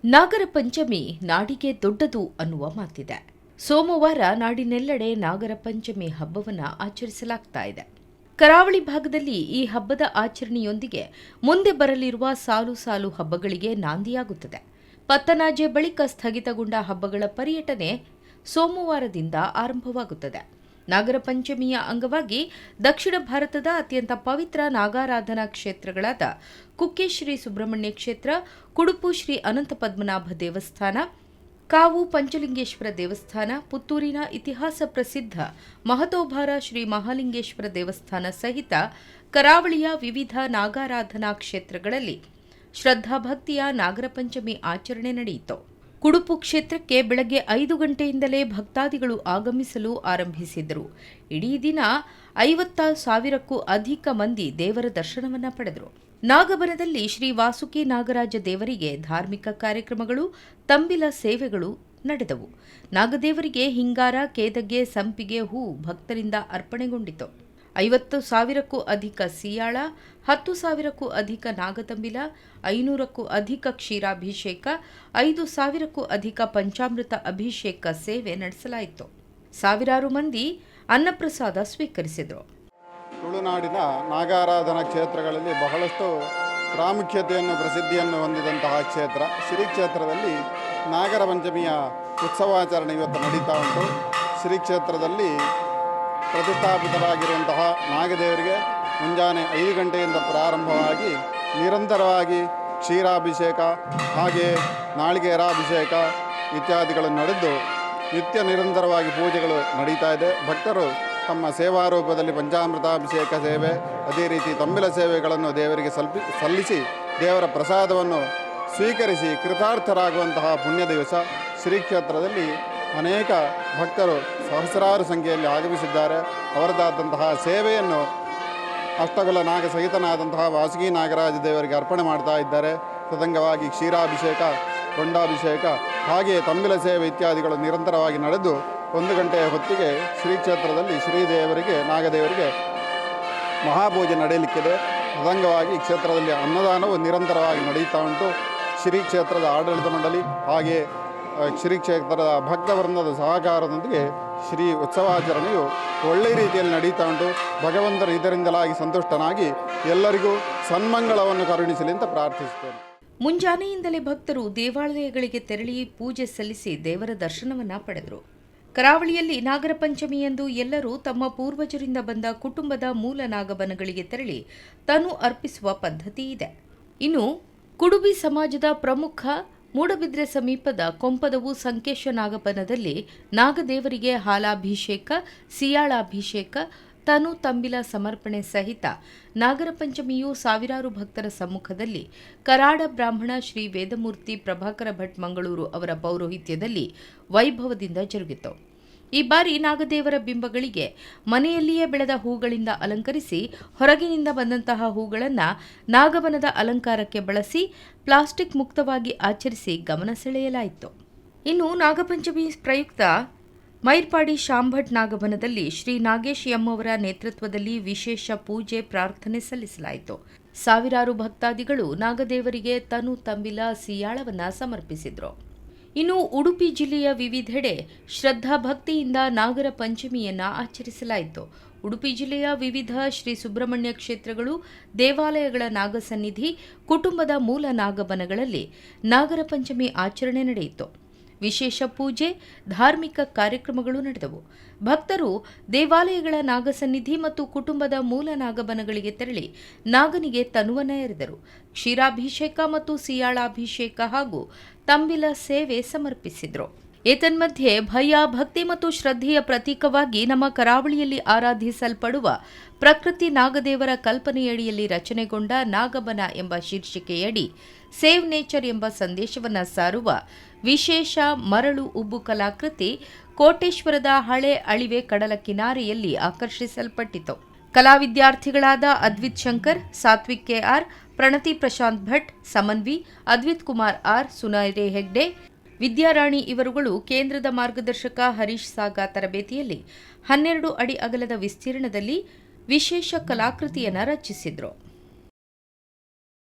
ನಾಗರ ಪಂಚಮಿ ನಾಡಿಗೆ ದೊಡ್ಡದು ಅನ್ನುವ ಮಾತಿದೆ. ಸೋಮವಾರ ನಾಡಿನೆಲ್ಲೆಡೆ ನಾಗರ ಪಂಚಮಿ ಹಬ್ಬವನ್ನು ಆಚರಿಸಲಾಗ್ತಾ ಇದೆ. ಕರಾವಳಿ ಭಾಗದಲ್ಲಿ ಈ ಹಬ್ಬದ ಆಚರಣೆಯೊಂದಿಗೆ ಮುಂದೆ ಬರಲಿರುವ ಸಾಲು ಸಾಲು ಹಬ್ಬಗಳಿಗೆ ನಾಂದಿಯಾಗುತ್ತದೆ. ಪತ್ತನಾಜೆ ಬಳಿಕ ಸ್ಥಗಿತಗೊಂಡ ಹಬ್ಬಗಳ ಪರ್ಯಟನೆ ಸೋಮವಾರದಿಂದ ಆರಂಭವಾಗುತ್ತದೆ. ನಾಗರ ಪಂಚಮಿಯ ಅಂಗವಾಗಿ ದಕ್ಷಿಣ ಭಾರತದ ಅತ್ಯಂತ ಪವಿತ್ರ ನಾಗಾರಾಧನಾ ಕ್ಷೇತ್ರಗಳಾದ ಕುಕ್ಕೆ ಶ್ರೀ ಸುಬ್ರಹ್ಮಣ್ಯ ಕ್ಷೇತ್ರ, ಕುಡುಪು ಶ್ರೀ ಅನಂತ ಪದ್ಮನಾಭ ದೇವಸ್ಥಾನ, ಕಾವು ಪಂಚಲಿಂಗೇಶ್ವರ ದೇವಸ್ಥಾನ, ಪುತ್ತೂರಿನ ಇತಿಹಾಸ ಪ್ರಸಿದ್ಧ ಮಹತೋಭಾರ ಶ್ರೀ ಮಹಾಲಿಂಗೇಶ್ವರ ದೇವಸ್ಥಾನ ಸಹಿತ ಕರಾವಳಿಯ ವಿವಿಧ ನಾಗಾರಾಧನಾ ಕ್ಷೇತ್ರಗಳಲ್ಲಿ ಶ್ರದ್ಧಾಭಕ್ತಿಯ ನಾಗರ ಪಂಚಮಿ ಆಚರಣೆ ನಡೆಯಿತು. ಕುಡುಪು ಕ್ಷೇತ್ರಕ್ಕೆ ಬೆಳಗ್ಗೆ 5 ಗಂಟೆಯಿಂದಲೇ ಭಕ್ತಾದಿಗಳು ಆಗಮಿಸಲು ಆರಂಭಿಸಿದರು. ಇಡೀ ದಿನ 50,000ಕ್ಕೂ ಅಧಿಕ ಮಂದಿ ದೇವರ ದರ್ಶನವನ್ನು ಪಡೆದರು. ನಾಗಬನದಲ್ಲಿ ಶ್ರೀ ವಾಸುಕಿ ನಾಗರಾಜ ದೇವರಿಗೆ ಧಾರ್ಮಿಕ ಕಾರ್ಯಕ್ರಮಗಳು, ತಂಬಿಲ ಸೇವೆಗಳು ನಡೆದವು. ನಾಗದೇವರಿಗೆ ಹಿಂಗಾರ, ಕೇದಗೆ, ಸಂಪಿಗೆ ಹೂ ಭಕ್ತರಿಂದ ಅರ್ಪಣೆಗೊಂಡಿತು. 50,000ಕ್ಕೂ ಅಧಿಕ ಸಿಯಾಳ, 10,000ಕ್ಕೂ ಅಧಿಕ ನಾಗತಂಬಿಲ, 500ಕ್ಕೂ ಅಧಿಕ ಕ್ಷೀರಾಭಿಷೇಕ, 5,000ಕ್ಕೂ ಅಧಿಕ ಪಂಚಾಮೃತ ಅಭಿಷೇಕ ಸೇವೆ ನಡೆಸಲಾಯಿತು. ಸಾವಿರಾರು ಮಂದಿ ಅನ್ನಪ್ರಸಾದ ಸ್ವೀಕರಿಸಿದರು. ತುಳುನಾಡಿನ ನಾಗಾರಾಧನಾ ಕ್ಷೇತ್ರಗಳಲ್ಲಿ ಬಹಳಷ್ಟು ಪ್ರಾಮುಖ್ಯತೆಯನ್ನು, ಪ್ರಸಿದ್ಧಿಯನ್ನು ಹೊಂದಿದಂತಹ ಕ್ಷೇತ್ರ ಶ್ರೀ ಕ್ಷೇತ್ರದಲ್ಲಿ ನಾಗರ ಪಂಚಮಿಯ ಉತ್ಸವಾಚರಣೆ ಇವತ್ತು ನಡೀತಾ ಉಂಟು. ಶ್ರೀ ಕ್ಷೇತ್ರದಲ್ಲಿ ಪ್ರತಿಷ್ಠಾಪಿತರಾಗಿರುವಂತಹ ನಾಗದೇವರಿಗೆ ಮುಂಜಾನೆ 5 ಗಂಟೆಯಿಂದ ಪ್ರಾರಂಭವಾಗಿ ನಿರಂತರವಾಗಿ ಕ್ಷೀರಾಭಿಷೇಕ ಹಾಗೆ ನಾಳಿಕೇರಾಭಿಷೇಕ ಇತ್ಯಾದಿಗಳು ನಡೆದು ನಿತ್ಯ ನಿರಂತರವಾಗಿ ಪೂಜೆಗಳು ನಡೀತಾ ಇದೆ. ಭಕ್ತರು ತಮ್ಮ ಸೇವಾರೂಪದಲ್ಲಿ ಪಂಚಾಮೃತಾಭಿಷೇಕ ಸೇವೆ, ಅದೇ ರೀತಿ ತಂಬಿಲ ಸೇವೆಗಳನ್ನು ದೇವರಿಗೆ ಸಲ್ಲಿಸಿ ದೇವರ ಪ್ರಸಾದವನ್ನು ಸ್ವೀಕರಿಸಿ ಕೃತಾರ್ಥರಾಗುವಂತಹ ಪುಣ್ಯ ದಿವಸ. ಶ್ರೀ ಕ್ಷೇತ್ರದಲ್ಲಿ ಅನೇಕ ಭಕ್ತರು ಸಹಸ್ರಾರು ಸಂಖ್ಯೆಯಲ್ಲಿ ಆಗಮಿಸಿದ್ದಾರೆ. ಅವರದಾದಂತಹ ಸೇವೆಯನ್ನು ಅಷ್ಟಗುಲ ನಾಗ ಸಹಿತನಾದಂತಹ ವಾಸುಕಿ ನಾಗರಾಜ ದೇವರಿಗೆ ಅರ್ಪಣೆ ಮಾಡ್ತಾ ಇದ್ದಾರೆ. ತದಂಗವಾಗಿ ಕ್ಷೀರಾಭಿಷೇಕ, ಕೊಂಡಾಭಿಷೇಕ ಹಾಗೆಯೇ ತಂಬಿಲ ಸೇವೆ ಇತ್ಯಾದಿಗಳು ನಿರಂತರವಾಗಿ ನಡೆದು 1 ಗಂಟೆಯ ಹೊತ್ತಿಗೆ ಶ್ರೀ ಕ್ಷೇತ್ರದಲ್ಲಿ ಶ್ರೀದೇವರಿಗೆ ನಾಗದೇವರಿಗೆ ಮಹಾಪೂಜೆ ನಡೆಯಲಿಕ್ಕಿದೆ. ತದಂಗವಾಗಿ ಕ್ಷೇತ್ರದಲ್ಲಿ ಅನ್ನದಾನವು ನಿರಂತರವಾಗಿ ನಡೆಯುತ್ತಾ ಉಂಟು. ಶ್ರೀ ಕ್ಷೇತ್ರದ ಆಡಳಿತ ಮಂಡಳಿ ಹಾಗೆ ಶ್ರೀ ಕ್ಷೇತ್ರದ ಭಕ್ತವೃಂದದ ಸಹಕಾರದೊಂದಿಗೆ ಶ್ರೀ ಉತ್ಸವಾಚರಣೆಯು ಒಳ್ಳೆಯ ರೀತಿಯಲ್ಲಿ ನಡೀತಾ ಉಂಟು. ಭಗವಂತರು ಇದರಿಂದಲಾಗಿ ಸಂತುಷ್ಟನಾಗಿ ಎಲ್ಲರಿಗೂ ಸನ್ಮಂಗಳವನ್ನು ಕರುಣಿಸಲಿ ಅಂತ ಪ್ರಾರ್ಥಿಸುತ್ತೇನೆ. ಮುಂಜಾನೆಯಿಂದಲೇ ಭಕ್ತರು ದೇವಾಲಯಗಳಿಗೆ ತೆರಳಿ ಪೂಜೆ ಸಲ್ಲಿಸಿ ದೇವರ ದರ್ಶನವನ್ನು ಪಡೆದರು. ಕರಾವಳಿಯಲ್ಲಿ ನಾಗರ ಪಂಚಮಿಯಂದು ಎಲ್ಲರೂ ತಮ್ಮ ಪೂರ್ವಜರಿಂದ ಬಂದ ಕುಟುಂಬದ ಮೂಲ ನಾಗಬನಗಳಿಗೆ ತೆರಳಿ ತನು ಅರ್ಪಿಸುವ ಪದ್ಧತಿ ಇದೆ. ಇನ್ನು ಕುಡುಬಿ ಸಮಾಜದ ಪ್ರಮುಖ ಮೂಡಬಿದ್ರೆ ಸಮೀಪದ ಕೊಂಪದವು ಸಂಕೇಶ ನಾಗಬನದಲ್ಲಿ ನಾಗದೇವರಿಗೆ ಹಾಲಾಭಿಷೇಕ, ಸಿಯಾಳಾಭಿಷೇಕ, ತನು ತಂಬಿಲ ಸಮರ್ಪಣೆ ಸಹಿತ ನಾಗರ ಪಂಚಮಿಯು ಸಾವಿರಾರು ಭಕ್ತರ ಸಮ್ಮುಖದಲ್ಲಿ ಕರಾಡ ಬ್ರಾಹ್ಮಣ ಶ್ರೀ ವೇದಮೂರ್ತಿ ಪ್ರಭಾಕರ ಭಟ್ ಮಂಗಳೂರು ಅವರ ಪೌರೋಹಿತ್ಯದಲ್ಲಿ ವೈಭವದಿಂದ ಜರುಗಿತು. ಈ ಬಾರಿ ನಾಗದೇವರ ಬಿಂಬಗಳಿಗೆ ಮನೆಯಲ್ಲಿಯೇ ಬೆಳೆದ ಹೂಗಳಿಂದ ಅಲಂಕರಿಸಿ ಹೊರಗಿನಿಂದ ಬಂದಂತಹ ಹೂಗಳನ್ನು ನಾಗಬನದ ಅಲಂಕಾರಕ್ಕೆ ಬಳಸಿ ಪ್ಲಾಸ್ಟಿಕ್ ಮುಕ್ತವಾಗಿ ಆಚರಿಸಿ ಗಮನ ಸೆಳೆಯಲಾಯಿತು. ಇನ್ನು ನಾಗಪಂಚಮಿ ಪ್ರಯುಕ್ತ ಮೈರ್ಪಾಡಿ ಶಾಂಭಟ್ ನಾಗಬನದಲ್ಲಿ ಶ್ರೀ ನಾಗೇಶ್ ಅವರ ನೇತೃತ್ವದಲ್ಲಿ ವಿಶೇಷ ಪೂಜೆ ಪ್ರಾರ್ಥನೆ ಸಲ್ಲಿಸಲಾಯಿತು. ಸಾವಿರಾರು ಭಕ್ತಾದಿಗಳು ನಾಗದೇವರಿಗೆ ತನು ತಂಬಿಲ ಸಿಯಾಳವನ್ನು ಸಮರ್ಪಿಸಿದರು. ಇನ್ನು ಉಡುಪಿ ಜಿಲ್ಲೆಯ ವಿವಿಧೆಡೆ ಶ್ರದ್ಧಾಭಕ್ತಿಯಿಂದ ನಾಗರ ಪಂಚಮಿಯನ್ನು ಆಚರಿಸಲಾಯಿತು. ಉಡುಪಿ ಜಿಲ್ಲೆಯ ವಿವಿಧ ಶ್ರೀ ಸುಬ್ರಹ್ಮಣ್ಯ ಕ್ಷೇತ್ರಗಳು, ದೇವಾಲಯಗಳ ನಾಗಸನ್ನಿಧಿ, ಕುಟುಂಬದ ಮೂಲ ನಾಗಬನಗಳಲ್ಲಿ ನಾಗರ ಪಂಚಮಿ ಆಚರಣೆ ನಡೆಯಿತು. ವಿಶೇಷ ಪೂಜೆ, ಧಾರ್ಮಿಕ ಕಾರ್ಯಕ್ರಮಗಳು ನಡೆದವು. ಭಕ್ತರು ದೇವಾಲಯಗಳ ನಾಗಸನ್ನಿಧಿ ಮತ್ತು ಕುಟುಂಬದ ಮೂಲ ನಾಗಬನಗಳಿಗೆ ತೆರಳಿ ನಾಗನಿಗೆ ತನುವನ್ನು ಎರೆದರು. ಕ್ಷೀರಾಭಿಷೇಕ ಮತ್ತು ಸಿಯಾಳಾಭಿಷೇಕ ಹಾಗೂ ತಂಬಿಲ ಸೇವೆ ಸಮರ್ಪಿಸಿದರು. ಏತನ್ಮಧ್ಯೆ ಭಯ, ಭಕ್ತಿ ಮತ್ತು ಶ್ರದ್ಧೆಯ ಪ್ರತೀಕವಾಗಿ ನಮ್ಮ ಕರಾವಳಿಯಲ್ಲಿ ಆರಾಧಿಸಲ್ಪಡುವ ಪ್ರಕೃತಿ ನಾಗದೇವರ ಕಲ್ಪನೆಯಡಿಯಲ್ಲಿ ರಚನೆಗೊಂಡ ನಾಗಬನ ಎಂಬ ಶೀರ್ಷಿಕೆಯಡಿ ಸೇವ್ ನೇಚರ್ ಎಂಬ ಸಂದೇಶವನ್ನು ಸಾರುವ ವಿಶೇಷ ಮರಳು ಉಬ್ಬು ಕಲಾಕೃತಿ ಕೋಟೇಶ್ವರದ ಹಳೆ ಅಳಿವೆ ಕಡಲ ಕಿನಾರೆಯಲ್ಲಿ ಆಕರ್ಷಿಸಲ್ಪಟ್ಟಿತು. ಕಲಾ ವಿದ್ಯಾರ್ಥಿಗಳಾದ ಅದ್ವಿತ್ ಶಂಕರ್, ಸಾತ್ವಿಕ್ ಕೆಆರ್, ಪ್ರಣತಿ ಪ್ರಶಾಂತ್ ಭಟ್, ಸಮನ್ವಿ, ಅದ್ವಿತ್ ಕುಮಾರ್ ಆರ್, ಸುನೈರೆ ಹೆಗ್ಡೆ, ವಿದ್ಯಾರಾಣಿ ಇವರುಗಳು ಕೇಂದ್ರದ ಮಾರ್ಗದರ್ಶಕ ಹರೀಶ್ ಸಾಗಾ ತರಬೇತಿಯಲ್ಲಿ 12 ಅಡಿ ಅಗಲದ ವಿಸ್ತೀರ್ಣದಲ್ಲಿ ವಿಶೇಷ ಕಲಾಕೃತಿಯನ್ನು ರಚಿಸಿದರು.